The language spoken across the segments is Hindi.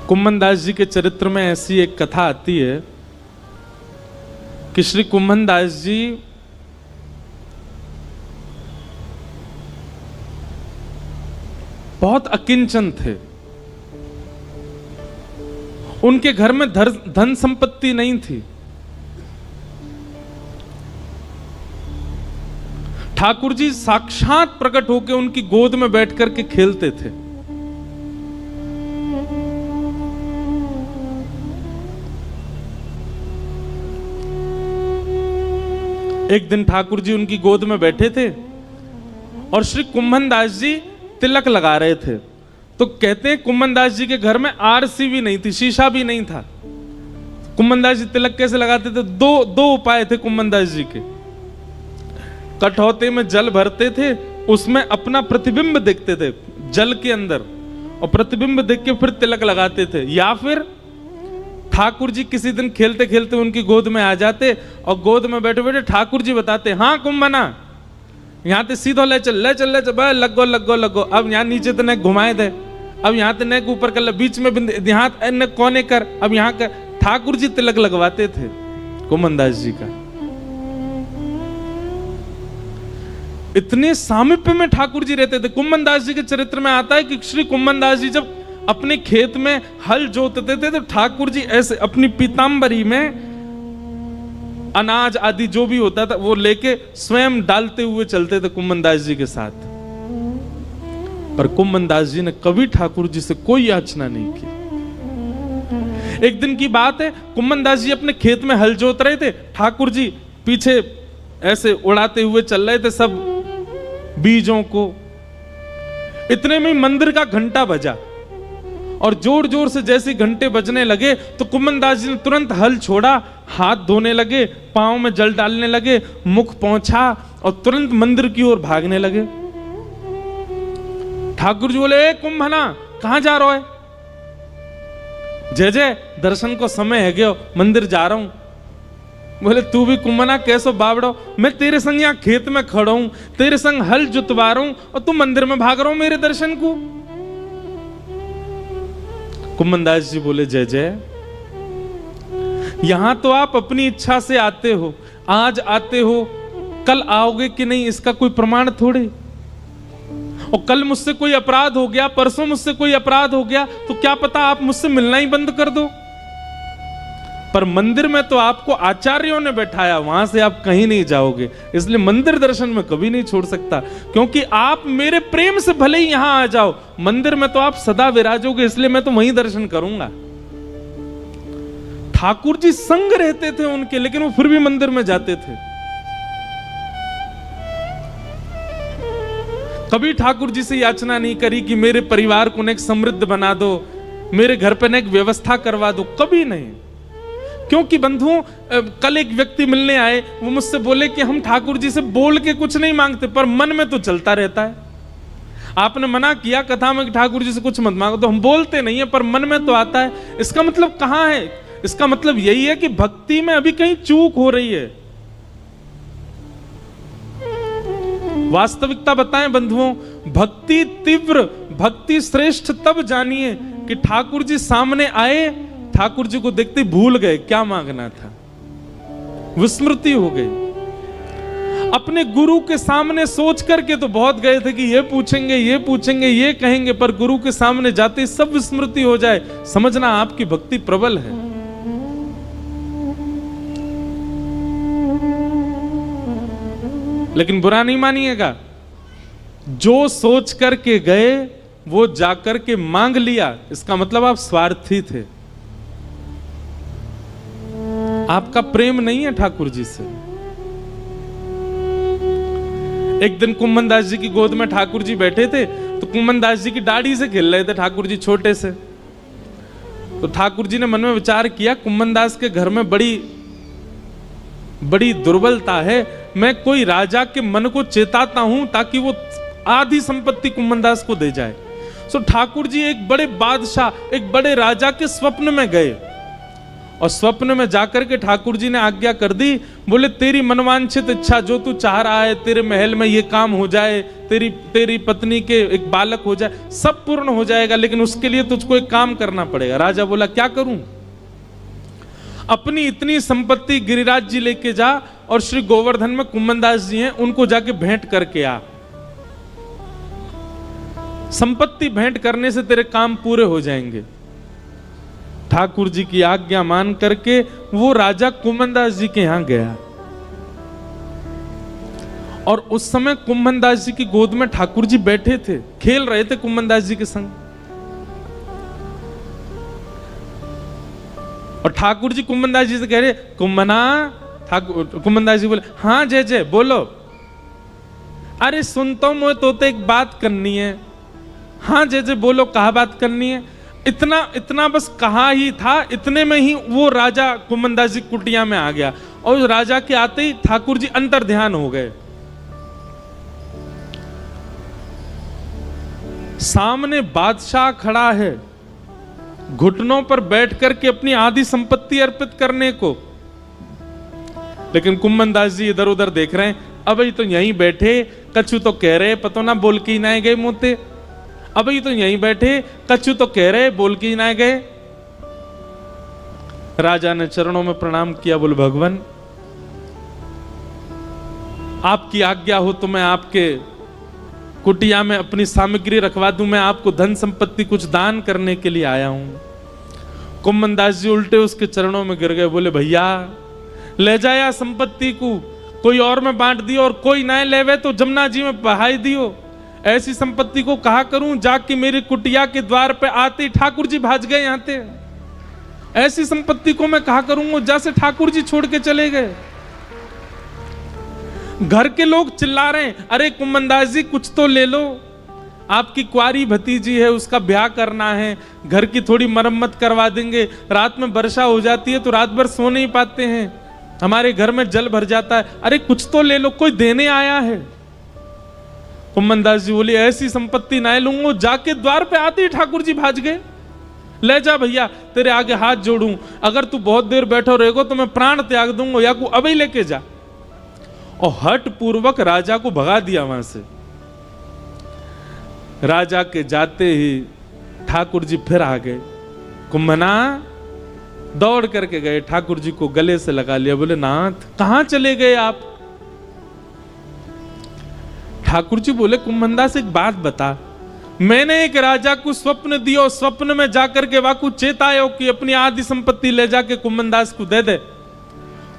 कुम्भन दास जी के चरित्र में ऐसी एक कथा आती है कि श्री कुम्भन दास जी बहुत अकिंचन थे। उनके घर में धन संपत्ति नहीं थी। ठाकुर जी साक्षात प्रकट होकर उनकी गोद में बैठ करके खेलते थे। एक दिन ठाकुर जी उनकी गोद में बैठे थे और श्री कुम्भन दास जी तिलक लगा रहे थे। तो कहते हैं कुम्भन दास जी के घर में आरसी भी नहीं थी, शीशा भी नहीं था। कुम्भन दास जी तिलक कैसे लगाते थे? दो उपाय थे कुम्भन दास जी के। कठौते में जल भरते थे, उसमें अपना प्रतिबिंब देखते थे जल के अंदर, और प्रतिबिंब देख के फिर तिलक लगाते थे। या फिर ठाकुर जी किसी दिन खेलते खेलते उनकी गोद में आ जाते और गोद में बैठे बैठे ठाकुर जी बताते, हाँ कुम्भना यहाँ ते सीधो ले चल लगो। अब यहाँ नीचे तो नेक घुमाए दे, अब यहाँ ते नेक ऊपर कर ले, बीच में बिंद यहाँ कोने कर, अब यहाँ कर। ठाकुर जी तिलक लगवाते थे कुम्भन दास जी का। इतने सामीप्य में ठाकुर जी रहते थे। कुम्भन दास जी के चरित्र में आता है कि श्री कुम्भन दास जी जब अपने खेत में हल जोतते थे तो ठाकुर जी ऐसे अपनी पीतांबरी में अनाज आदि जो भी होता था वो लेके स्वयं डालते हुए चलते थे कुम्भन दास जी के साथ। पर कुम्भन दास जी ने कभी ठाकुर जी से कोई याचना नहीं की। एक दिन की बात है, कुम्भन दास जी अपने खेत में हल जोत रहे थे, ठाकुर जी पीछे ऐसे उड़ाते हुए चल रहे थे सब बीजों को। इतने में मंदिर का घंटा बजा और जोर जोर से जैसे घंटे बजने लगे तो कुम्भन दास जी ने तुरंत हल छोड़ा, हाथ धोने लगे, पांव में जल डालने लगे, मुख पोंछा और तुरंत मंदिर की ओर भागने लगे। ठाकुर जी बोले, ए कुम्भना कहां जा रहा है? जय जय दर्शन को समय है गयो, मंदिर जा रहा हूं। बोले, तू भी कुम्भना कैसो बावड़ो, मैं तेरे संग यहाँ खेत में खड़ा हूं, तेरे संग हल जुतवा रहा हूं और तू मंदिर में भाग रहा हूं मेरे दर्शन को। कुम्भन दास जी बोले, जय जय यहां तो आप अपनी इच्छा से आते हो, आज आते हो, कल आओगे कि नहीं इसका कोई प्रमाण थोड़े। और कल मुझसे कोई अपराध हो गया, परसों मुझसे कोई अपराध हो गया तो क्या पता आप मुझसे मिलना ही बंद कर दो। पर मंदिर में तो आपको आचार्यों ने बैठाया, वहां से आप कहीं नहीं जाओगे, इसलिए मंदिर दर्शन में कभी नहीं छोड़ सकता। क्योंकि आप मेरे प्रेम से भले ही यहां आ जाओ, मंदिर में तो आप सदा विराजोगे, इसलिए मैं तो वहीं दर्शन करूंगा। ठाकुर जी संग रहते थे उनके, लेकिन वो फिर भी मंदिर में जाते थे। कभी ठाकुर जी से याचना नहीं करी कि मेरे परिवार को नेक समृद्ध बना दो, मेरे घर पे नेक व्यवस्था करवा दो, कभी नहीं। क्योंकि बंधुओं, कल एक व्यक्ति मिलने आए, वो मुझसे बोले कि हम ठाकुर जी से बोल के कुछ नहीं मांगते पर मन में तो चलता रहता है। आपने मना किया कथा में कि ठाकुर जी से कुछ मत मांगो, तो हम बोलते नहीं है पर मन में तो आता है। इसका मतलब कहां है? इसका मतलब यही है कि भक्ति में अभी कहीं चूक हो रही है। वास्तविकता बताएं बंधुओं, भक्ति तीव्र, भक्ति श्रेष्ठ तब जानिए कि ठाकुर जी सामने आए, ठाकुर जी को देखते भूल गए क्या मांगना था, विस्मृति हो गई। अपने गुरु के सामने सोच करके तो बहुत गए थे कि ये पूछेंगे, ये कहेंगे, पर गुरु के सामने जाते सब विस्मृति हो जाए, समझना आपकी भक्ति प्रबल है। लेकिन बुरा नहीं मानिएगा, जो सोच करके गए वो जाकर के मांग लिया, इसका मतलब आप स्वार्थी थे, आपका प्रेम नहीं है ठाकुर जी से। एक दिन कुम्भन दास जी की गोद में ठाकुर जी बैठे थे, तो कुम्भन दास जी की दाढ़ी से खेल रहे थे ठाकुर जी छोटे से। तो ठाकुर जी ने मन में विचार किया, कुम्भन दास के घर में बड़ी दुर्बलता है, मैं कोई राजा के मन को चेताता हूं ताकि वो आधी संपत्ति कुम्भन दास को दे जाए। सो ठाकुर जी एक बड़े बादशाह, एक बड़े राजा के स्वप्न में गए और स्वप्न में जाकर के ठाकुर जी ने आज्ञा कर दी, बोले तेरी मनवांछित इच्छा जो तू चाह रहा है, तेरे महल में ये काम हो जाए, तेरी पत्नी के एक बालक हो जाए, सब पूर्ण हो जाएगा, लेकिन उसके लिए तुझको एक काम करना पड़ेगा। राजा बोला क्या करूं? अपनी इतनी संपत्ति गिरिराज जी लेके जा और श्री गोवर्धन में कुम्मनदास जी हैं, उनको जाके भेंट करके आ। संपत्ति भेंट करने से तेरे काम पूरे हो जाएंगे। ठाकुर जी की आज्ञा मान करके वो राजा कुम्मनदास जी के यहां गया, और उस समय कुम्मनदास जी की गोद में ठाकुर जी बैठे थे, खेल रहे थे कुम्मनदास जी के संग। और ठाकुर जी कुम्मनदास जी से कह रहे कुम्मना। कुम्मनदास जी बोले हाँ जय जय बोलो। अरे सुनता हूं मैं तो एक बात करनी है। हाँ जय जय बोलो, कहा बात करनी है? इतना बस कहा ही था, इतने में ही वो राजा कुम्मनदास जी कुटिया में आ गया, और राजा के आते ही ठाकुर जी अंतर ध्यान हो गए। सामने बादशाह खड़ा है, घुटनों पर बैठ करके अपनी आधी संपत्ति अर्पित करने को, लेकिन कुम्मनदास जी इधर उधर देख रहे हैं। अब ये तो यहीं बैठे, कछु तो कह रहे, पतो ना बोल के ही ना गए मुंहते। अब ये तो यहीं बैठे, कछु तो कह रहे, बोल के ही ना गए। राजा ने चरणों में प्रणाम किया, बोले भगवान आपकी आज्ञा हो तो मैं आपके कुटिया में अपनी सामग्री रखवा दूं, मैं आपको धन संपत्ति कुछ दान करने के लिए आया हूं। कुम्मनदास जी उल्टे उसके चरणों में गिर गए, बोले भैया ले जाया संपत्ति को, कोई और में बांट दियो, और कोई ना लेवे तो जमुना जी में बहाई दियो। ऐसी संपत्ति को कहा करूं, जाके मेरी कुटिया के द्वार पे आते ही ठाकुर जी भाज गए यहाँ थे। ऐसी संपत्ति को मैं कहा करूंगा, जैसे ठाकुर जी छोड़ के चले गए। घर के लोग चिल्ला रहे हैं, अरे कुम्मनदास जी कुछ तो ले लो, आपकी कुंवारी भतीजी है, उसका ब्याह करना है, घर की थोड़ी मरम्मत करवा देंगे। रात में वर्षा हो जाती है तो रात भर सो नहीं पाते हैं, हमारे घर में जल भर जाता है, अरे कुछ तो ले लो, कोई देने आया है। कुम्मनदास जी बोले ऐसी संपत्ति ना लूंगा। जाके द्वार पे आते ही ठाकुर जी भाज गए। ले जा भैया, तेरे आगे हाथ जोड़ूं, अगर तू बहुत देर बैठो रहेगो तो मैं प्राण त्याग दूंगा, या को अभी लेके जा। और हट पूर्वक राजा को भगा दिया वहां से। राजा के जाते ही ठाकुर जी फिर आ गए। कुम्मना दौड़ करके गए, ठाकुर जी को गले से लगा लिया, बोले नाथ कहां चले गए आप? ठाकुर जी बोले कुम्मनदास एक बात बता, मैंने एक राजा को स्वप्न दियो, स्वप्न में जाकर के वाकू चेतायो कि अपनी आधी संपत्ति ले जाके कुम्मनदास को दे दे,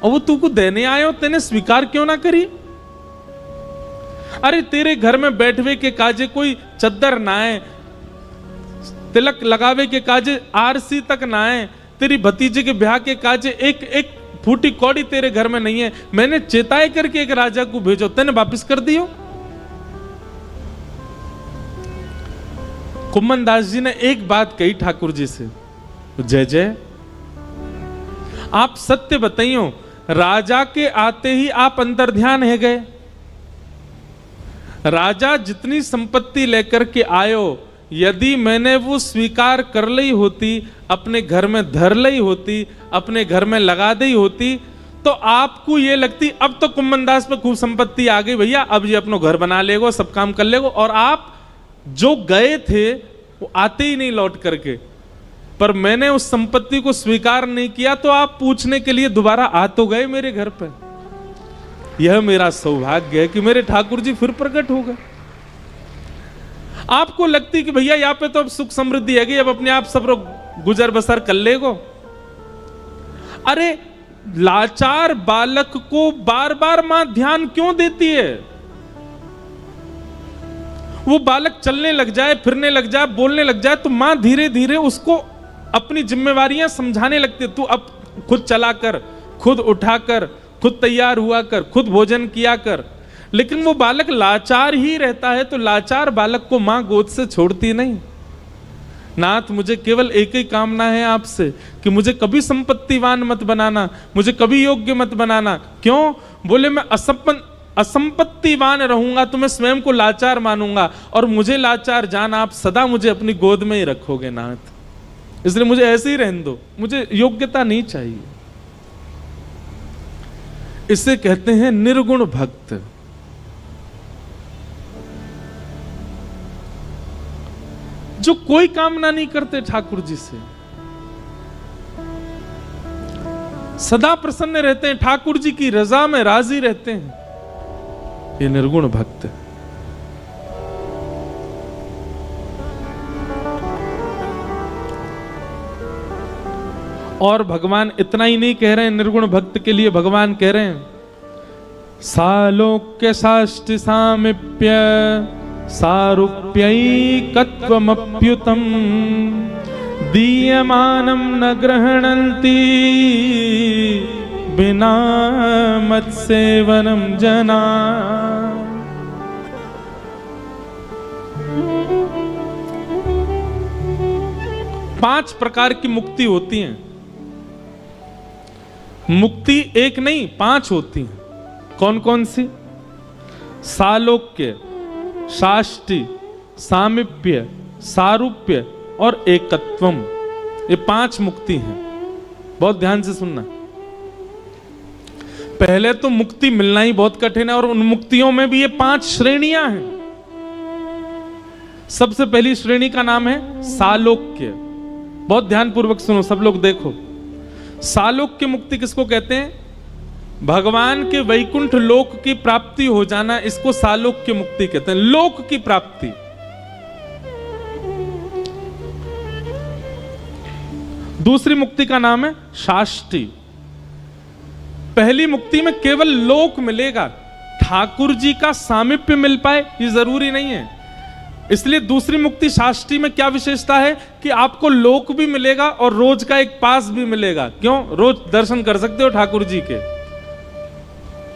और वो तू को देने आयो, तेने स्वीकार क्यों ना करी? अरे तेरे घर में बैठवे के काजे कोई चद्दर ना है, तिलक लगावे के काजे आरसी तक ना है, तेरी भतीजे के ब्याह के काजे एक फूटी कौड़ी तेरे घर में नहीं है। मैंने चेताए करके एक राजा को भेजो, तेने वापिस कर दियो। कुम्मनदास जी ने एक बात कही ठाकुर जी से, जय जय आप सत्य बताइयो, राजा के आते ही आप अंतर्ध्यान है गए। राजा जितनी संपत्ति लेकर के आयो, यदि मैंने वो स्वीकार कर ली होती, अपने घर में धर ली होती, अपने घर में लगा दी होती, तो आपको ये लगती अब तो कुम्मनदास पे खूब संपत्ति आ गई भैया, अब ये अपनो घर बना लेगो, सब काम कर लेगो। और आप जो गए थे वो आते ही नहीं लौट करके, पर मैंने उस संपत्ति को स्वीकार नहीं किया, तो आप पूछने के लिए दोबारा आ तो गए मेरे घर पर। यह मेरा सौभाग्य है कि मेरे ठाकुर जी फिर प्रकट हो गए। आपको लगती कि भैया यहाँ पे तो अब सुख समृद्धि है गई, अब अपने आप सब लोग गुजर बसर कर लेगो। अरे लाचार बालक को बार बार मां ध्यान क्यों देती है? वो बालक चलने लग जाए, फिरने लग जाए, बोलने लग जाए, तो मां धीरे धीरे उसको अपनी जिम्मेवारियां समझाने लगती है। तू अब खुद चला कर, खुद उठा कर, खुद तैयार हुआ कर, खुद भोजन किया कर। लेकिन वो बालक लाचार ही रहता है, तो लाचार बालक को मां गोद से छोड़ती नहीं। नाथ मुझे केवल एक ही कामना है आपसे कि मुझे कभी संपत्तिवान मत बनाना, मुझे कभी योग्य मत बनाना। क्यों? बोले मैं असंपत्तिवान रहूंगा तो मैं स्वयं को लाचार मानूंगा, और मुझे लाचार जान आप सदा मुझे अपनी गोद में ही रखोगे नाथ। इसलिए मुझे ऐसे ही रहने दो, मुझे योग्यता नहीं चाहिए। इसे कहते हैं निर्गुण भक्त। जो कोई कामना नहीं करते ठाकुर जी से, सदा प्रसन्न रहते हैं, ठाकुर जी की रजा में राजी रहते हैं, ये निर्गुण भक्त है। और भगवान इतना ही नहीं कह रहे हैं निर्गुण भक्त के लिए, भगवान कह रहे हैं सालोक्य साष्टि सामिप्य सारूप्यैकत्वमप्युतम् दीयमानं न गृह्णन्ति बिना मत्सेवनं जना। पांच प्रकार की मुक्ति होती है। मुक्ति एक नहीं, पांच होती हैं। कौन कौन सी? सालोक्य, साष्टि, सामिप्य, सारूप्य और एकत्वम। ये पांच मुक्ति हैं। बहुत ध्यान से सुनना। पहले तो मुक्ति मिलना ही बहुत कठिन है, और उन मुक्तियों में भी ये पांच श्रेणियां हैं। सबसे पहली श्रेणी का नाम है सालोक्य। बहुत ध्यानपूर्वक सुनो, सब लोग देखो। सालोक्य मुक्ति किसको कहते हैं? भगवान के वैकुंठ लोक की प्राप्ति हो जाना, इसको सालोक्य मुक्ति कहते हैं, लोक की प्राप्ति। दूसरी मुक्ति का नाम है साष्टि। पहली मुक्ति में केवल लोक मिलेगा, ठाकुर जी का सामीप्य मिल पाए ये जरूरी नहीं है। इसलिए दूसरी मुक्ति साष्टि में क्या विशेषता है कि आपको लोक भी मिलेगा और रोज का एक पास भी मिलेगा। क्यों? रोज दर्शन कर सकते हो ठाकुर जी के।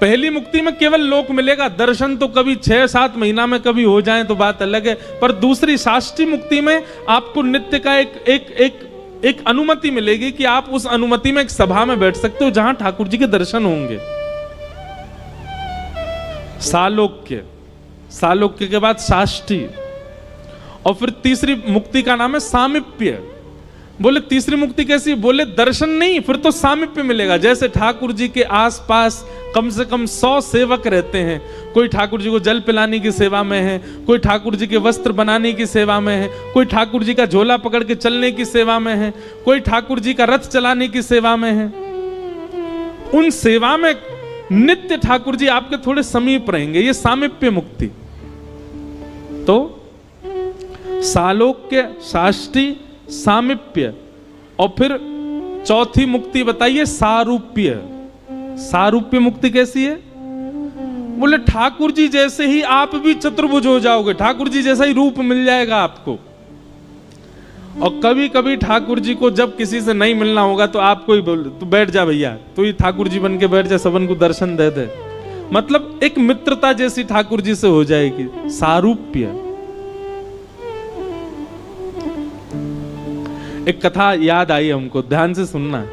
पहली मुक्ति में केवल लोक मिलेगा, दर्शन तो कभी 6-7 महीना में कभी हो जाए तो बात अलग है, पर दूसरी साष्टि मुक्ति में आपको नित्य का एक अनुमति मिलेगी कि आप उस अनुमति में एक सभा में बैठ सकते हो जहां ठाकुर जी के दर्शन होंगे। सालोक्य, सालोक्य के बाद साष्टि, और फिर तीसरी मुक्ति का नाम है सामीप्य। बोले तीसरी मुक्ति कैसी? बोले दर्शन नहीं, फिर तो सामीप्य मिलेगा। जैसे ठाकुर जी के आसपास कम से कम 100 सेवक रहते हैं, कोई ठाकुर जी को जल पिलाने की सेवा में है, कोई ठाकुर जी के वस्त्र बनाने की सेवा में है, कोई ठाकुर जी का झोला पकड़ के चलने की सेवा में है, कोई ठाकुर जी का रथ चलाने की सेवा में है। उन सेवा में नित्य ठाकुर जी आपके थोड़े समीप रहेंगे, ये सामीप्य मुक्ति। तो सालोक्य, साष्टि, सामीप्य, और फिर चौथी मुक्ति बताइए सारूप्य। सारूप्य मुक्ति कैसी है? बोले ठाकुर जी जैसे ही आप भी चतुर्भुज हो जाओगे, ठाकुर जी जैसा ही रूप मिल जाएगा आपको। और कभी कभी ठाकुर जी को जब किसी से नहीं मिलना होगा तो आपको ही बोल, तू बैठ जा भैया, तू ही ठाकुर जी बन के बैठ जा, सबन को दर्शन दे दे। मतलब एक मित्रता जैसी ठाकुर जी से हो जाएगी। सारूप्य। एक कथा याद आई हमको, ध्यान से सुनना।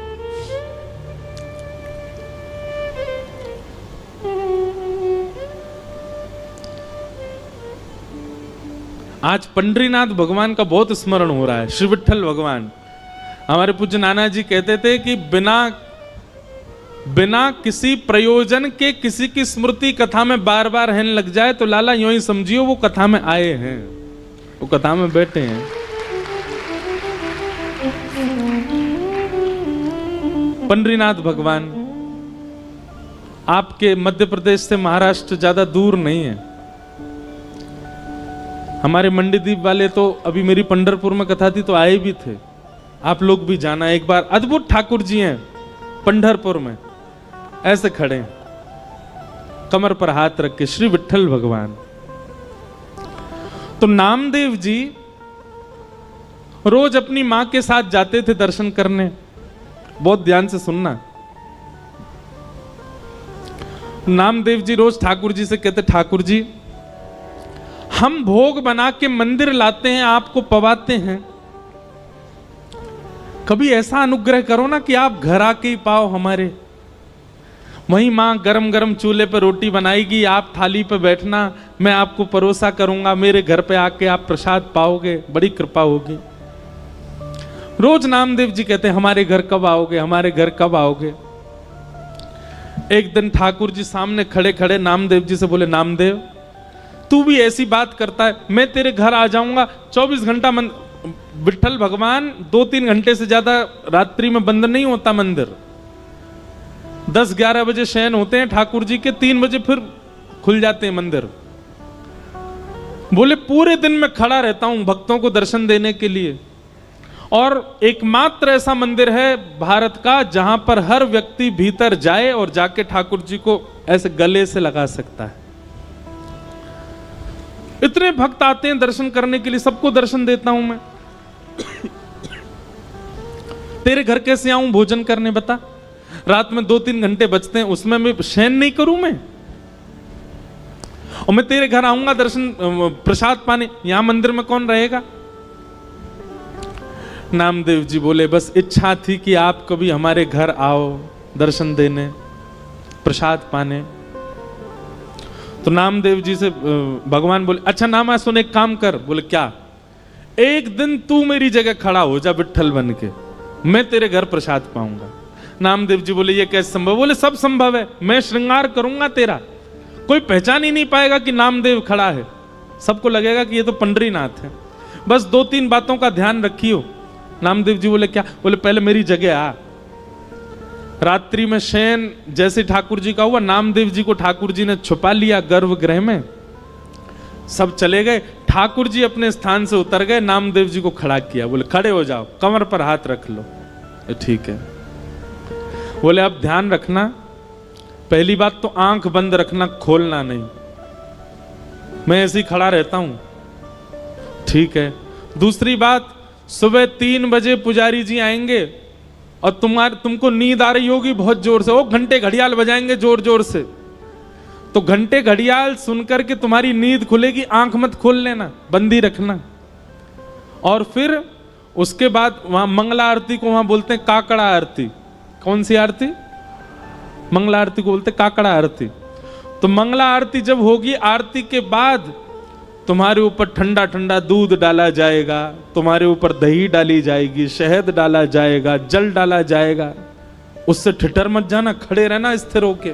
आज पंडरीनाथ भगवान का बहुत स्मरण हो रहा है, श्री विठ्ठल भगवान। हमारे पूज्य नाना जी कहते थे कि बिना किसी प्रयोजन के किसी की स्मृति कथा में बार बार रहने लग जाए तो लाला यूं ही समझियो वो कथा में आए हैं, वो कथा में बैठे हैं। पंडरीनाथ भगवान आपके मध्य प्रदेश से महाराष्ट्र ज्यादा दूर नहीं है। हमारे मंडीदीप वाले तो अभी मेरी पंढरपुर में कथा थी तो आए भी थे, आप लोग भी जाना एक बार। अद्भुत ठाकुर जी हैं पंढरपुर में, ऐसे खड़े हैं कमर पर हाथ रख के, श्री विठ्ठल भगवान। तो नामदेव जी रोज अपनी मां के साथ जाते थे दर्शन करने। बहुत ध्यान से सुनना। नामदेव जी रोज ठाकुर जी से कहते, ठाकुर जी हम भोग बना के मंदिर लाते हैं, आपको पवाते हैं, कभी ऐसा अनुग्रह करो ना कि आप घर आके ही पाओ हमारे। वहीं मां गरम गरम चूल्हे पे रोटी बनाएगी, आप थाली पे बैठना, मैं आपको परोसा करूंगा, मेरे घर पे आके आप प्रसाद पाओगे, बड़ी कृपा होगी। रोज नामदेव जी कहते हमारे घर कब आओगे, हमारे घर कब आओगे। एक दिन ठाकुर जी सामने खड़े खड़े नामदेव जी से बोले, नामदेव तू भी ऐसी बात करता है, मैं तेरे घर आ जाऊंगा 24 घंटा। विठ्ठल भगवान 2-3 घंटे से ज्यादा रात्रि में बंद नहीं होता मंदिर। 10-11 बजे शयन होते हैं ठाकुर जी के, 3 बजे फिर खुल जाते हैं मंदिर। बोले पूरे दिन में खड़ा रहता हूं भक्तों को दर्शन देने के लिए, और एकमात्र ऐसा मंदिर है भारत का जहां पर हर व्यक्ति भीतर जाए और जाके ठाकुर जी को ऐसे गले से लगा सकता है। इतने भक्त आते हैं दर्शन करने के लिए, सबको दर्शन देता हूं मैं। तेरे घर कैसे आऊं भोजन करने, बता। रात में 2-3 घंटे बचते हैं, उसमें मैं शयन नहीं करूं मैं? और मैं तेरे घर आऊंगा दर्शन प्रसाद पाने, यहां मंदिर में कौन रहेगा? नामदेव जी बोले बस इच्छा थी कि आप कभी हमारे घर आओ दर्शन देने, प्रसाद पाने। तो नामदेव जी से भगवान बोले, अच्छा नामा सुन, एक काम कर। बोले क्या? एक दिन तू मेरी जगह खड़ा हो जा विठ्ठल बन के, मैं तेरे घर प्रसाद पाऊंगा। नामदेव जी बोले ये कैसे संभव? बोले सब संभव है, मैं श्रृंगार करूंगा तेरा, कोई पहचान ही नहीं पाएगा कि नामदेव खड़ा है, सबको लगेगा कि ये तो पंडरीनाथ है। बस 2-3 बातों का ध्यान रखियो। नामदेव जी बोले क्या? बोले पहले मेरी जगह आ। रात्रि में शयन जैसे ठाकुर जी का हुआ, नामदेव जी को ठाकुर जी ने छुपा लिया गर्भगृह में। सब चले गए, ठाकुर जी अपने स्थान से उतर गए, नामदेव जी को खड़ा किया। बोले खड़े हो जाओ, कमर पर हाथ रख लो। ठीक है। बोले अब ध्यान रखना, पहली बात तो आंख बंद रखना, खोलना नहीं, मैं ऐसे ही खड़ा रहता हूं। ठीक है। दूसरी बात, सुबह 3 बजे पुजारी जी आएंगे और तुमको नींद आ रही होगी बहुत जोर से, वो घंटे घड़ियाल बजाएंगे जोर जोर से, तो घंटे घड़ियाल सुनकर के तुम्हारी नींद खुलेगी, आंख मत खोल लेना, बंदी रखना। और फिर उसके बाद वहां मंगला आरती को वहां बोलते हैं काकड़ा आरती। कौन सी आरती? मंगला आरती को बोलते काकड़ा आरती। तो मंगला आरती जब होगी, आरती के बाद तुम्हारे ऊपर ठंडा ठंडा दूध डाला जाएगा, तुम्हारे ऊपर दही डाली जाएगी, शहद डाला जाएगा, जल डाला जाएगा। उससे ठिठर मत जाना, खड़े रहना स्थिर होके।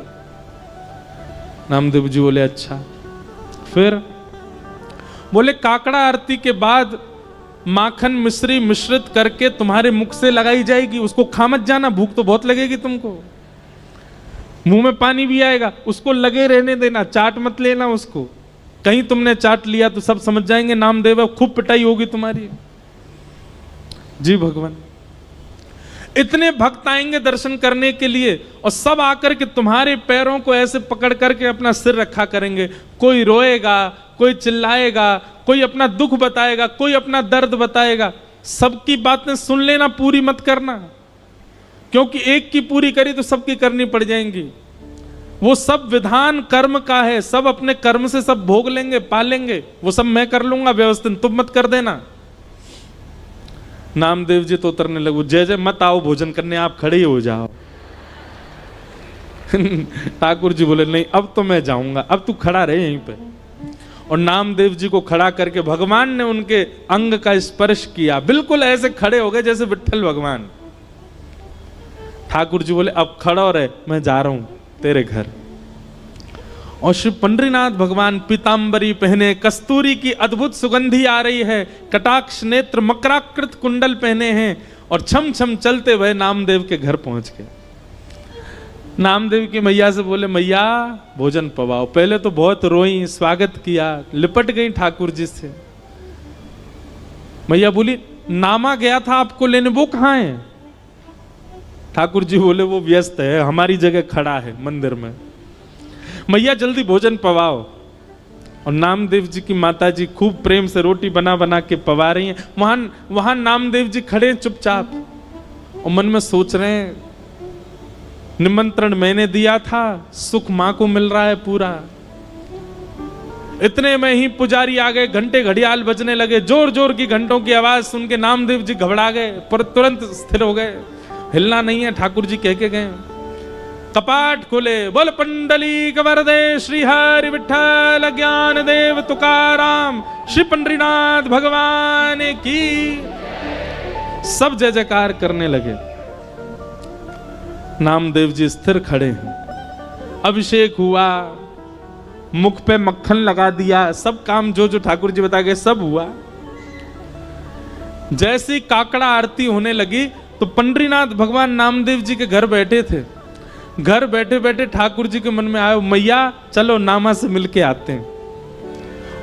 नामदेव जी बोले अच्छा। फिर बोले काकड़ा आरती के बाद माखन मिश्री मिश्रित करके तुम्हारे मुख से लगाई जाएगी, उसको खा मत जाना, भूख तो बहुत लगेगी तुमको, मुंह में पानी भी आएगा, उसको लगे रहने देना, चाट मत लेना उसको। कहीं तुमने चाट लिया तो सब समझ जाएंगे नामदेव, खूब पिटाई होगी तुम्हारी। जी भगवान। इतने भक्त आएंगे दर्शन करने के लिए, और सब आकर के तुम्हारे पैरों को ऐसे पकड़ करके अपना सिर रखा करेंगे। कोई रोएगा, कोई चिल्लाएगा, कोई अपना दुख बताएगा, कोई अपना दर्द बताएगा। सबकी बातें सुन लेना, पूरी मत करना, क्योंकि एक की पूरी करी तो सबकी करनी पड़ जाएंगी। वो सब विधान कर्म का है, सब अपने कर्म से सब भोग लेंगे, पालेंगे, वो सब मैं कर लूंगा व्यवस्थित, तुम मत कर देना। नामदेव जी तो उतरने लगे, जय जय मत आओ भोजन करने, आप खड़े ही हो जाओ। ठाकुर जी बोले नहीं अब तो मैं जाऊंगा, अब तू खड़ा रहे यहीं पे। और नामदेव जी को खड़ा करके भगवान ने उनके अंग का स्पर्श किया, बिल्कुल ऐसे खड़े हो गए जैसे विठ्ठल भगवान। ठाकुर जी बोले अब खड़ा रहे, मैं जा रहा हूं तेरे घर। और श्री पंडरीनाथ भगवान पीतांबरी पहने, कस्तूरी की अद्भुत सुगंधी आ रही है, कटाक्ष नेत्र मकराकृत कुंडल पहने हैं, और छम छम चलते हुए नामदेव के घर पहुंच गए। नामदेव की मैया से बोले मैया भोजन पवाओ। पहले तो बहुत रोई, स्वागत किया, लिपट गई ठाकुर जी से। मैया बोली नामा गया था आपको लेने, वो कहां है? ठाकुर जी बोले वो व्यस्त है, हमारी जगह खड़ा है मंदिर में। मैया जल्दी भोजन पवाओ। और नामदेव जी की माता जी खूब प्रेम से रोटी बना बना के पवा रही हैं। वहां नामदेव जी खड़े चुपचाप और मन में सोच रहे हैं निमंत्रण मैंने दिया था, सुख मां को मिल रहा है पूरा। इतने में ही पुजारी आ गए, घंटे घड़ियाल बजने लगे, जोर जोर की घंटों की आवाज सुन के नामदेव जी घबरा गए, पर तुरंत स्थिर हो गए, हिलना नहीं है। ठाकुर जी कह के गए, कपाट खुले, बोल पंडलीक वरदे श्री हरि विठ्ठल ज्ञान देव तुकाराम श्री पंडरीनाथ भगवान की। सब जय जयकार करने लगे। नामदेव जी स्थिर खड़े हैं, अभिषेक हुआ, मुख पे मक्खन लगा दिया, सब काम जो जो ठाकुर जी बता गए सब हुआ। जैसी काकड़ा आरती होने लगी तो पंडरीनाथ भगवान नामदेव जी के घर बैठे थे। घर बैठे बैठे ठाकुर जी के मन में आया, मैया चलो नामा से मिलके आते हैं।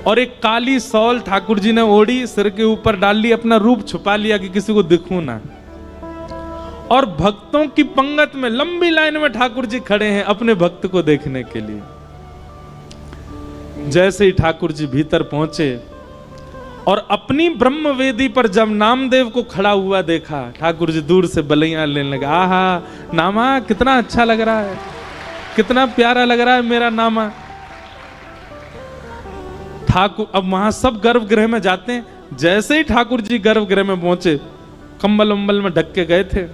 और एक काली सौल ठाकुर जी ने ओढ़ी, सिर के ऊपर डाल ली, अपना रूप छुपा लिया कि किसी को दिखूं ना। और भक्तों की पंगत में लंबी लाइन में ठाकुर जी खड़े हैं अपने भक्त को देखने के लिए। जैसे ही ठाकुर जी भीतर पहुंचे और अपनी ब्रह्म वेदी पर जब नामदेव को खड़ा हुआ देखा, ठाकुर जी दूर से बलैया लेने लगा। आहा नामा कितना अच्छा लग रहा है, कितना प्यारा लग रहा है मेरा नामा। ठाकुर अब वहां सब गर्भगृह में जाते हैं। जैसे ही ठाकुर जी गर्भगृह में पहुंचे, कंबल उम्बल में ढक के गए थे।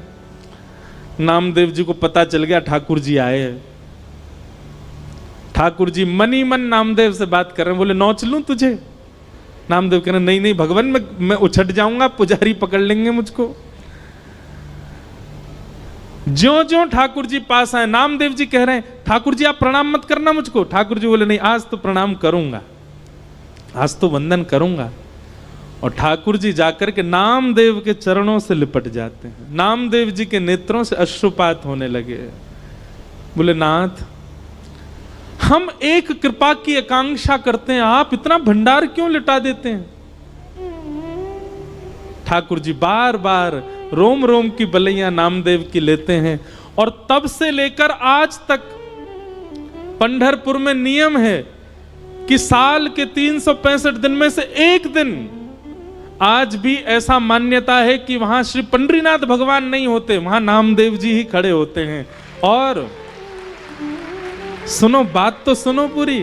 नामदेव जी को पता चल गया ठाकुर जी आए हैं। ठाकुर जी मन ही मन नामदेव से बात कर रहे हैं, बोले नौच लूं तुझे? नामदेव कह रहे नहीं नहीं भगवान, मैं उछट जाऊंगा, पुजारी पकड़ लेंगे मुझको। ज्यों ज्यों ठाकुर जी पास आए, नामदेव जी कह रहे हैं ठाकुर जी आप प्रणाम मत करना मुझको। ठाकुर जी बोले नहीं, आज तो प्रणाम करूंगा, आज तो वंदन करूंगा। और ठाकुर जी जाकर के नामदेव के चरणों से लिपट जाते हैं। नामदेव जी के नेत्रों से अश्रुपात होने लगे। बोले नाथ, हम एक कृपा की आकांक्षा करते हैं, आप इतना भंडार क्यों लुटा देते हैं? ठाकुर जी बार बार रोम रोम की बलैया नामदेव की लेते हैं। और तब से लेकर आज तक पंढरपुर में नियम है कि साल के 365 दिन में से एक दिन आज भी ऐसा मान्यता है कि वहां श्री पंडरीनाथ भगवान नहीं होते, वहां नामदेव जी ही खड़े होते हैं। और सुनो बात तो सुनो पूरी,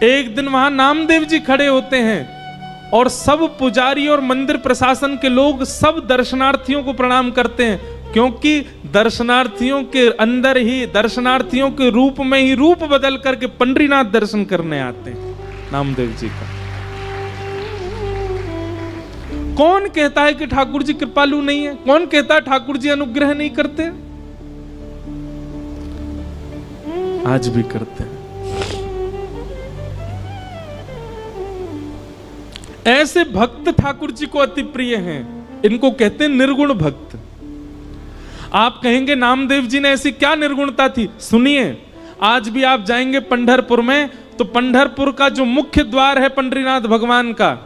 एक दिन वहां नामदेव जी खड़े होते हैं और सब पुजारी और मंदिर प्रशासन के लोग सब दर्शनार्थियों को प्रणाम करते हैं, क्योंकि दर्शनार्थियों के अंदर ही, दर्शनार्थियों के रूप में ही रूप बदल करके पंडरीनाथ दर्शन करने आते हैं नामदेव जी का। कौन कहता है कि ठाकुर जी कृपालु नहीं है? कौन कहता है ठाकुर जी अनुग्रह नहीं करते? आज भी करते हैं। ऐसे भक्त ठाकुर जी को अति प्रिय हैं, इनको कहते हैं निर्गुण भक्त। आप कहेंगे नामदेव जी ने ऐसी क्या निर्गुणता थी? सुनिए, आज भी आप जाएंगे पंढरपुर में तो पंढरपुर का जो मुख्य द्वार है पंडरीनाथ भगवान का,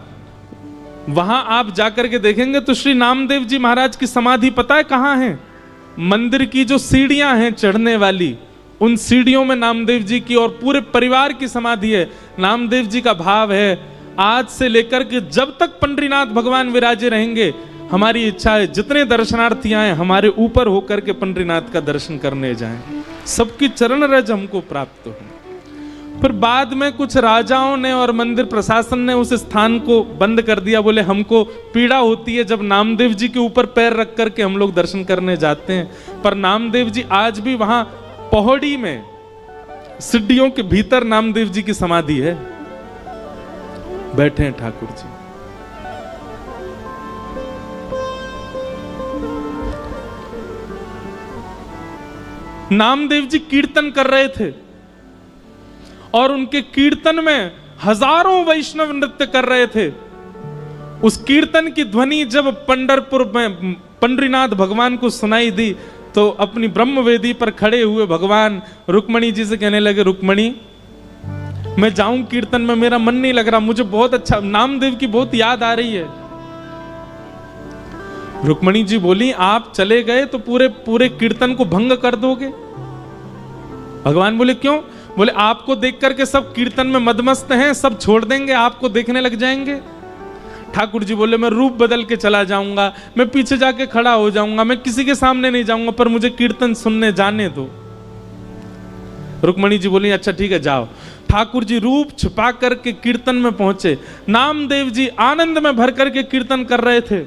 वहां आप जाकर के देखेंगे तो श्री नामदेव जी महाराज की समाधि पता है कहां है? मंदिर की जो सीढ़ियां हैं चढ़ने वाली, उन सीढ़ियों में नामदेव जी की और पूरे परिवार की समाधि है। नामदेव जी का भाव है, आज से लेकर के जब तक पंडरीनाथ भगवान विराजे रहेंगे, हमारी इच्छा है जितने दर्शनार्थी आए हमारे ऊपर होकर के पंडरीनाथ का दर्शन करने जाएं, सबकी चरण रज हमको प्राप्त हो। फिर बाद में कुछ राजाओं ने और मंदिर प्रशासन ने उस स्थान को बंद कर दिया। बोले हमको पीड़ा होती है जब नामदेव जी के ऊपर पैर रख करके हम लोग दर्शन करने जाते हैं। पर नामदेव जी आज भी वहां पौड़ी में सिड्डियों के भीतर नामदेव जी की समाधि है, बैठे हैं ठाकुर जी। नामदेव जी कीर्तन कर रहे थे और उनके कीर्तन में हजारों वैष्णव नृत्य कर रहे थे। उस कीर्तन की ध्वनि जब पंढरपुर में पंडरीनाथ भगवान को सुनाई दी तो अपनी ब्रह्म वेदी पर खड़े हुए भगवान रुक्मणी जी से कहने लगे, रुक्मणी मैं जाऊं कीर्तन में, मेरा मन नहीं लग रहा, मुझे बहुत अच्छा नामदेव की बहुत याद आ रही है। रुक्मणी जी बोली आप चले गए तो पूरे पूरे कीर्तन को भंग कर दोगे। भगवान बोले क्यों? बोले आपको देख करके सब कीर्तन में मदमस्त हैं, सब छोड़ देंगे, आपको देखने लग जाएंगे। ठाकुर जी बोले मैं रूप बदल के चला जाऊंगा, मैं पीछे जाके खड़ा हो जाऊंगा, मैं किसी के सामने नहीं जाऊंगा, पर मुझे कीर्तन सुनने जाने दो। रुक्मणी जी बोली अच्छा ठीक है जाओ। ठाकुर जी रूप छुपा करके कीर्तन में पहुंचे। नामदेव जी आनंद में भर करके कीर्तन कर रहे थे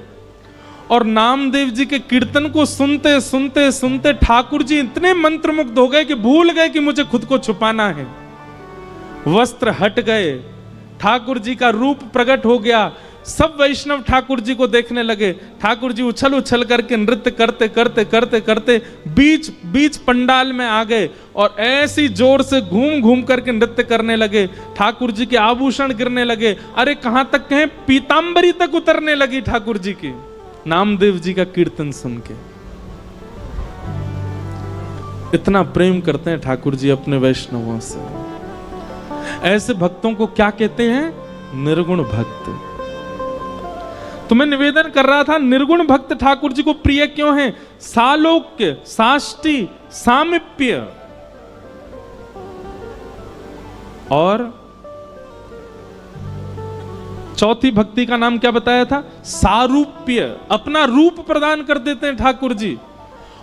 और नामदेव जी के कीर्तन को सुनते सुनते सुनते ठाकुर जी इतने मंत्रमुग्ध हो गए कि भूल गए कि मुझे खुद को छुपाना है। वस्त्र हट गए, ठाकुर जी का रूप प्रकट हो गया, सब वैष्णव ठाकुर जी को देखने लगे। ठाकुर जी उछल उछल करके नृत्य करते करते करते करते बीच बीच पंडाल में आ गए और ऐसी जोर से घूम घूम करके नृत्य करने लगे। ठाकुर जी के आभूषण गिरने लगे। अरे कहां तक कहें, पीतांबरी तक उतरने लगी ठाकुर जी की, नामदेव जी का कीर्तन सुन के। इतना प्रेम करते हैं ठाकुर जी अपने वैष्णवों से। ऐसे भक्तों को क्या कहते हैं? निर्गुण भक्त। तो मैं निवेदन कर रहा था, निर्गुण भक्त ठाकुर जी को प्रिय क्यों हैं? सालोक्य, साष्टी, सामिप्य और चौथी भक्ति का नाम क्या बताया था? सारूप्य। अपना रूप प्रदान कर देते हैं ठाकुर जी।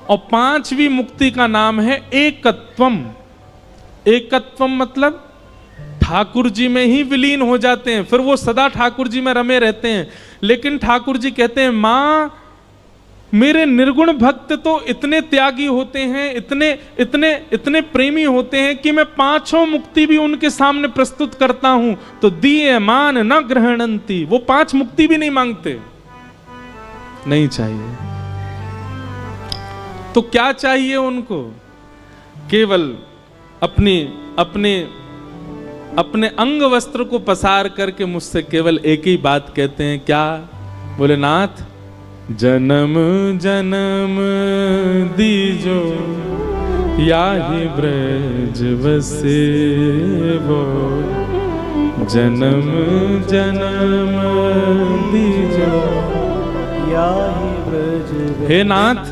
और पांचवी मुक्ति का नाम है एकत्वम। एकत्वम मतलब ठाकुर जी में ही विलीन हो जाते हैं, फिर वो सदा ठाकुर जी में रमे रहते हैं। लेकिन ठाकुर जी कहते हैं, मां मेरे निर्गुण भक्त तो इतने त्यागी होते हैं, इतने इतने इतने प्रेमी होते हैं कि मैं पांचों मुक्ति भी उनके सामने प्रस्तुत करता हूं तो दिए मान न ग्रहणंती। वो पांच मुक्ति भी नहीं मांगते, नहीं चाहिए। तो क्या चाहिए उनको? केवल अपने अपने अपने अंग वस्त्र को पसार करके मुझसे केवल एक ही बात कहते हैं, क्या? बोले, नाथ जन्म जन्म दीजो याहि ब्रज बसे वो, जन्म जन्म दीजो याहि ब्रज। हे नाथ,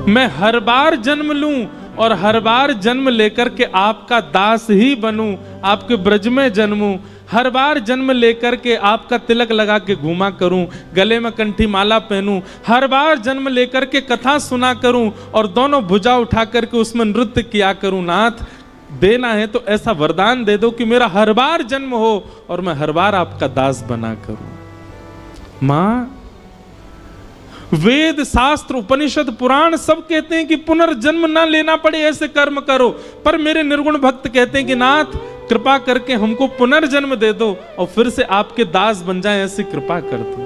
मैं हर बार जन्म लूं और हर बार जन्म लेकर के आपका दास ही बनूं, आपके ब्रज में जन्मूं। हर बार जन्म लेकर के आपका तिलक लगा के घूमा करूं, गले में कंठी माला पहनूं। हर बार जन्म लेकर के कथा सुना करूं और दोनों भुजा उठा करके उसमें नृत्य किया करूं। नाथ, देना है तो ऐसा वरदान दे दो कि मेरा हर बार जन्म हो और मैं हर बार आपका दास बना करूं। मां, वेद शास्त्र उपनिषद पुराण सब कहते हैं कि पुनर्जन्म ना लेना पड़े, ऐसे कर्म करो। पर मेरे निर्गुण भक्त कहते हैं कि नाथ, कृपा करके हमको पुनर्जन्म दे दो और फिर से आपके दास बन जाएं, ऐसी कृपा कर दो।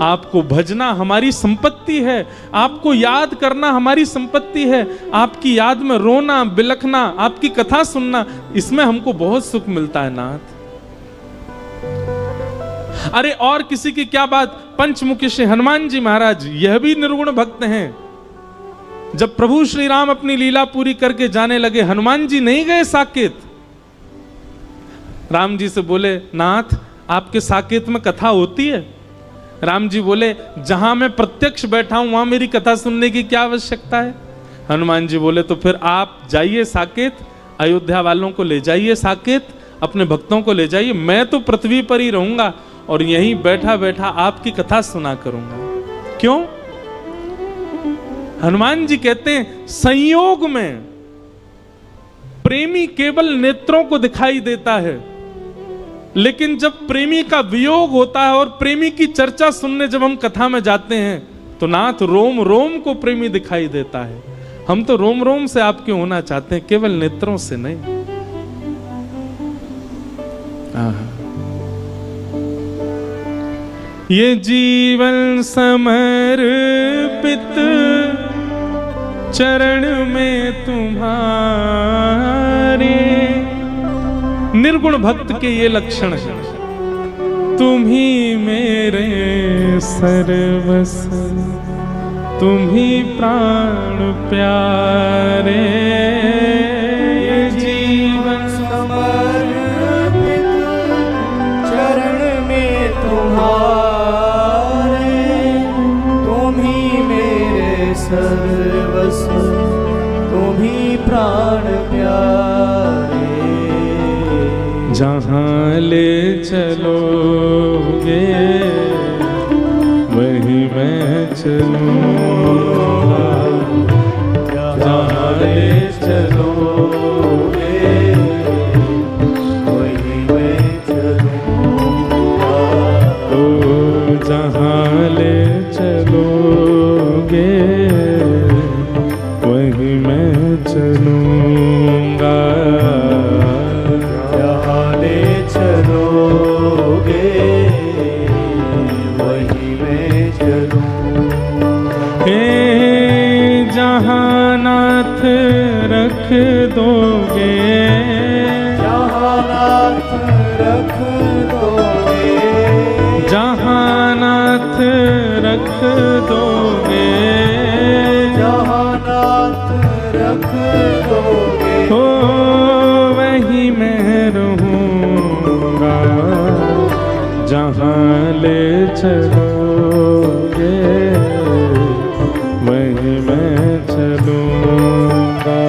आपको भजना हमारी संपत्ति है, आपको याद करना हमारी संपत्ति है। आपकी याद में रोना, बिलखना, आपकी कथा सुनना, इसमें हमको बहुत सुख मिलता है नाथ। अरे और किसी की क्या बात, पंचमुखी श्री हनुमान जी महाराज, यह भी निर्गुण भक्त हैं। जब प्रभु श्री राम अपनी लीला पूरी करके जाने लगे, हनुमान जी नहीं गए साकेत। राम जी से बोले, नाथ आपके साकेत में कथा होती है? राम जी बोले, जहां मैं प्रत्यक्ष बैठा हूं वहां मेरी कथा सुनने की क्या आवश्यकता है? हनुमान जी बोले, तो फिर आप जाइए साकेत, अयोध्या वालों को ले जाइए साकेत, अपने भक्तों को ले जाइए, मैं तो पृथ्वी पर ही रहूंगा और यहीं बैठा बैठा आपकी कथा सुना करूंगा। क्यों? हनुमान जी कहते हैं, संयोग में प्रेमी केवल नेत्रों को दिखाई देता है, लेकिन जब प्रेमी का वियोग होता है और प्रेमी की चर्चा सुनने जब हम कथा में जाते हैं तो नाथ रोम रोम को प्रेमी दिखाई देता है। हम तो रोम रोम से आपके होना चाहते हैं, केवल नेत्रों से नहीं। ये जीवन समर्पित चरण में तुम्हारे। निर्गुण भक्त के ये लक्षण है। तुम ही मेरे सर्वस्व, तुम ही प्राण प्यारे। ये जीवन समर्पित चरण में तुम्हारे, तुम ही मेरे सर्वस्व, तुम ही प्राण प्यारे। जहाँ ले चलोगे वहीं मैं चलूँगा, जहाँ ले चलोगे वहीं मैं चलूँगा। तो जहाँ ले चलोगे वहीं मैं चलूँगा। जहाँ ले चलो जहाँ नाथ रख दोगे, जहाँ नाथ रख दोगे, जहाँ नाथ रख दोगे, हो वहीं मैं रहूँगा, जहाँ ले चलोगे वहीं मैं चलूँगा।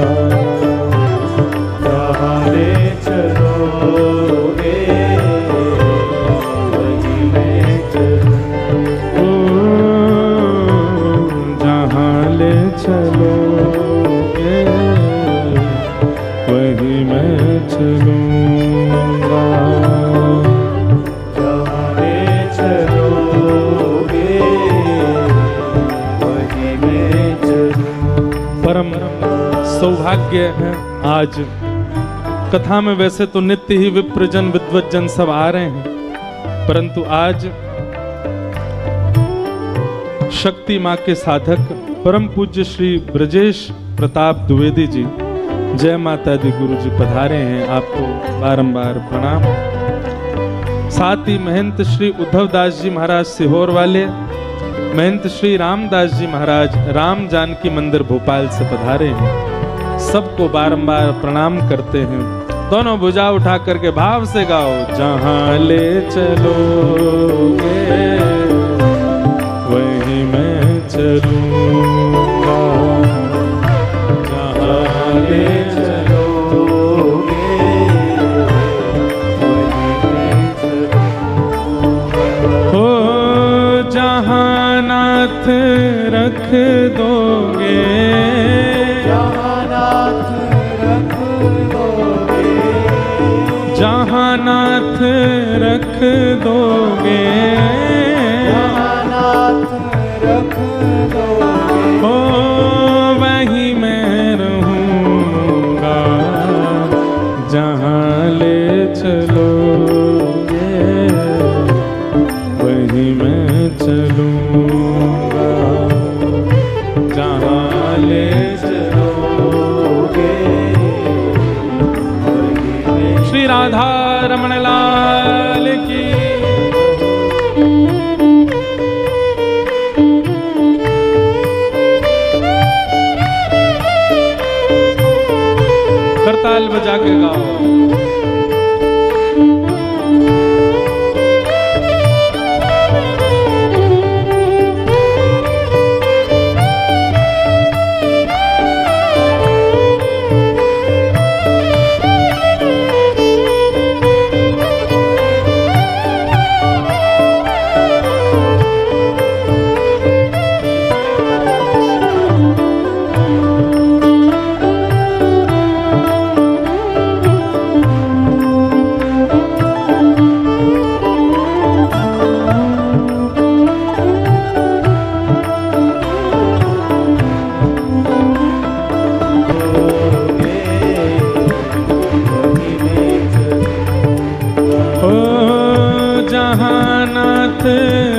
जहाँ ले चलोगे वहीं मैं चलूँ, ओ जहाँ ले चलोगे वहीं मैं चलूँगा। जहाँ ले चलोगे वहीं मैं चलूँ। परम सौभाग्य है आज कथा में, वैसे तो नित्य ही विप्रजन विद्वज्जन सब आ रहे हैं, परंतु आज शक्ति माँ के साधक परम पूज्य श्री ब्रजेश प्रताप द्विवेदी जी, जय माता दी गुरु जी पधारे हैं, आपको बारंबार प्रणाम। साथ ही महंत श्री उद्धव दास जी महाराज सीहोर वाले, महंत श्री रामदास जी महाराज राम जानकी मंदिर भोपाल से पधारे हैं, सबको बारंबार प्रणाम करते हैं। दोनों भुजा उठा करके भाव से गाओ, जहाँ ले चलोगे वहीं मैं चलूँगा, जहाँ ले चलोगे वहीं मैं चलूँगा। हो जहाँ नाथ रख दोगे, जहाँ नाथ रख दोगे, जहाँ नाथ रख दोगे, जहाँ नाथ रख दोगे, हो वहीं मैं रहूँगा, जहाँ ले चलोगे वहीं मैं चलूँगा, जहाँ ले चलोगे वहीं मैं श्री राधा रमण लाल की। करताल बजा के गाओ।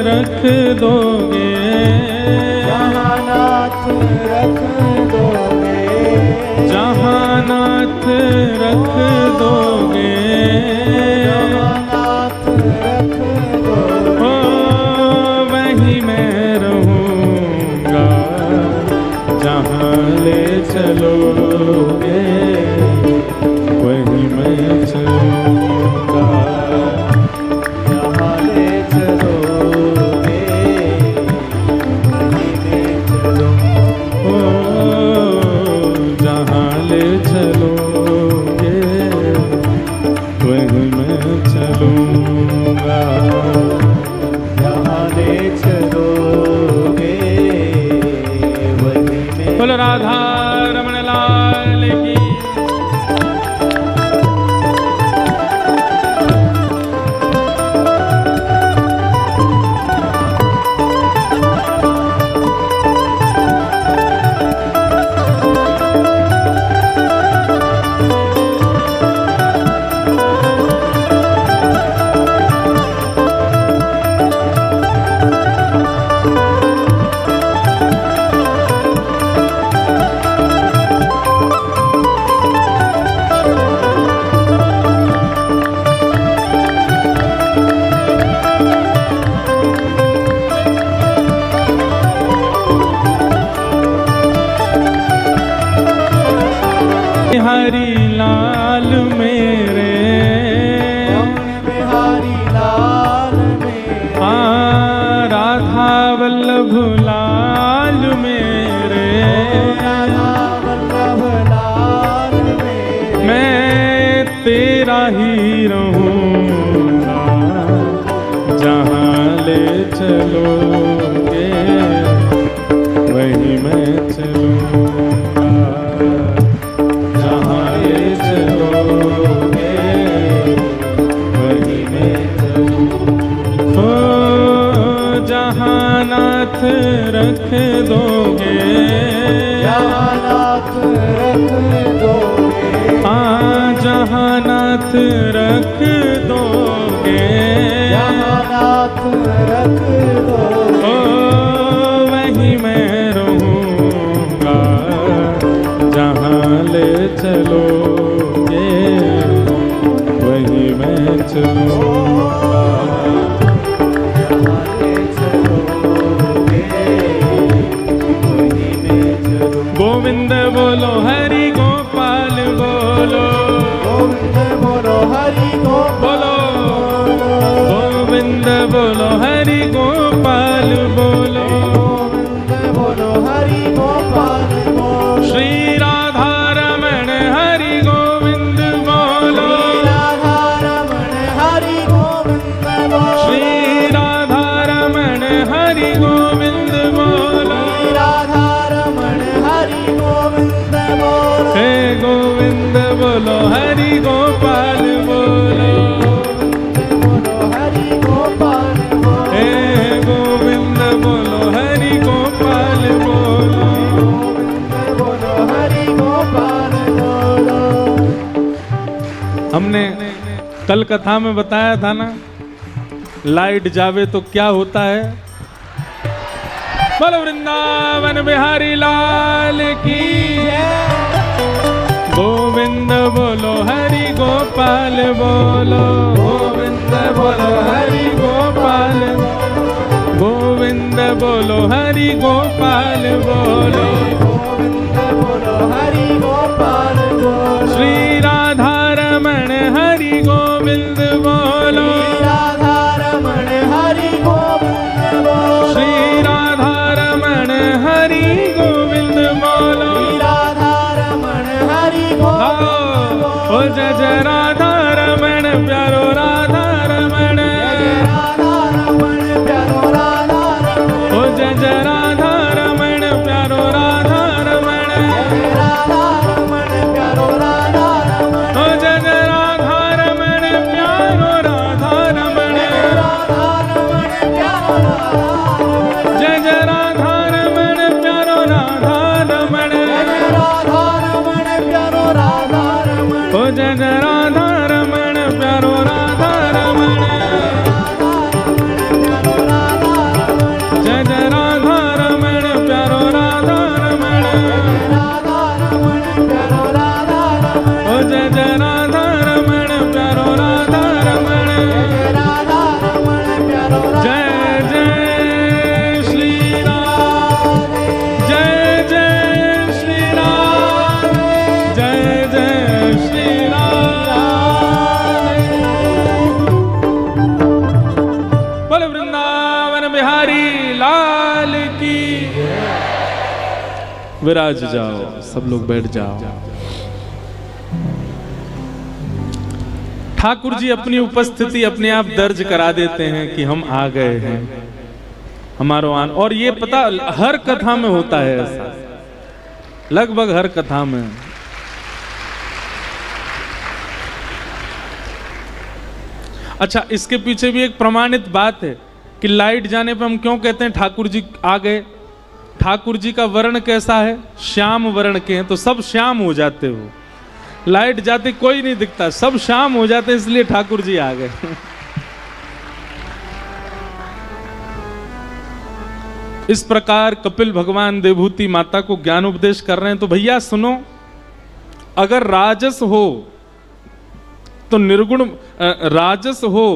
रख दोगे, जहाँ नाथ रख दोगे, जहाँ नाथ रख दोगे, जहाँ नाथ रख दोगे, ओ वहीं मैं रहूँगा, जहाँ ले चलोगे वहीं मैं चलूँगा। जहाँ ले चलोगे वहीं मैं चलूँगा। ओ जहाँ ले चलोगे बिहारी लाल मेरे, रमण बिहारी लाल मेरे, हाँ राधा वल्लभ लाल मेरे, राधा वल्लभ लाल मेरे, मैं तेरा ही रहूँगा जहाँ ले चलोगे वहीं मैं चलूँगा, जहाँ ले चलोगे वहीं मैं चलूँगा। ओ जहाँ नाथ रख दोगे, जहाँ नाथ रख दोगे, हाँ जहाँ नाथ रख दोगे, जहाँ नाथ रख दोगे, ओ वहीं मैं रहूँगा जहाँ ले चलोगे वहीं मैं चलूँगा। जहाँ ले चलोगे वहीं मैं चलूँगा। गोविंद बोलो हरि गोपाल बोलो, गोविंद बोलो हरि गोपाल बोलो, गोविंद बोलो हरि गोपाल बोलो, गोविंद बोलो हरि गोपाल बोलो, श्री राधा रमण हरि गोविंद बोलो, राधा रमण हरि गोविंद बोलो, श्री राधा रमण हरि गोविंद बोलो, राधा रमण हरि गोविंद बोलो, हे गोविंद बोलो हरि गोपाल बोलो, बोलो हरि गोपाल बोलो, हे गोविंद बोलो हरि गोपाल बोलो। बोलो हरि गोपाल बोलो। हमने कल कथा में बताया था ना, लाइट जावे तो क्या होता है। बोलो वृंदावन बिहारी लाल की गोविंद बोलो हरि गोपाल बोलो, गोविंद बोलो हरि गोपाल, गोविंद बोलो हरि गोपाल बोलो, गोविंद बोलो हरि गोपाल बोलो, श्री राधा रमण हरि गोविंद बोलो, राधा रमण हरि गोविंद बोलो, श्री राधा रमण हरि गोविंद बोलो, राधा रमण हरि गोविंद ओ जय जय राधा रमण प्यारो राधा रमण, राधा रमण प्यारो राधा रमण, ओ जय जय राधा रमण प्यारो राधा रमण, राधा रमण प्यारो राधा रमण, ओ जय जय राधा रमण प्यारो राधा रमण, राधा रमण प्यारो राधा रमण, जय जय राधा रमण प्यारो राधा रमण, राधा रमण प्यारो राधा रमण, ओ जय जय राधा रमण प्यारो राधा रमण, जय जय राधा रमण प्यारो राधा रमण, राधा रमण प्यारो राधा रमण, ओ जय जय राधा रमण प्यारो राधा रमण, राधा रमण प्यारो जय जय श्री राम, जय जय श्री राम, जय जय श्री राम। बोलो वृंदावन बिहारी लाल की। विराज जाओ, सब लोग बैठ जाओ। ठाकुर जी अपनी उपस्थिति अपने आप दर्ज करा देते हैं कि हम आ गए हैं, हमारो आन। और ये पता हर कथा में होता है ऐसा, लगभग हर कथा में। अच्छा, इसके पीछे भी एक प्रमाणित बात है कि लाइट जाने पे हम क्यों कहते हैं ठाकुर जी आ गए। ठाकुर जी का वर्ण कैसा है? श्याम वर्ण के हैं, तो सब श्याम हो जाते हो। लाइट जाते कोई नहीं दिखता, सब श्याम हो जाते, इसलिए ठाकुर जी आ गए। इस प्रकार कपिल भगवान देवहूति माता को ज्ञान उपदेश कर रहे हैं। तो भैया सुनो, अगर राजस हो तो निर्गुण राजस हो,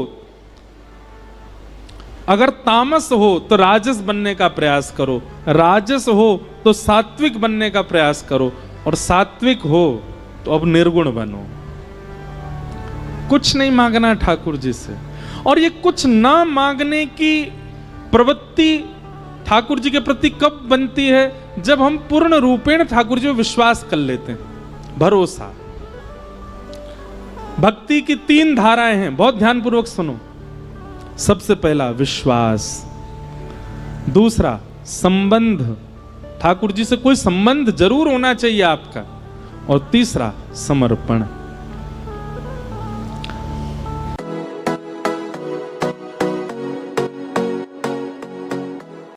अगर तामस हो तो राजस बनने का प्रयास करो, राजस हो तो सात्विक बनने का प्रयास करो, और सात्विक हो तो अब निर्गुण बनो। कुछ नहीं मांगना ठाकुर जी से। और ये कुछ ना मांगने की प्रवृत्ति ठाकुर जी के प्रति कब बनती है? जब हम पूर्ण रूपेण ठाकुर जी में विश्वास कर लेते हैं, भरोसा। भक्ति की 3 धाराएं हैं, बहुत ध्यानपूर्वक सुनो। सबसे पहला विश्वास, दूसरा संबंध, ठाकुर जी से कोई संबंध जरूर होना चाहिए आपका, और तीसरा समर्पण।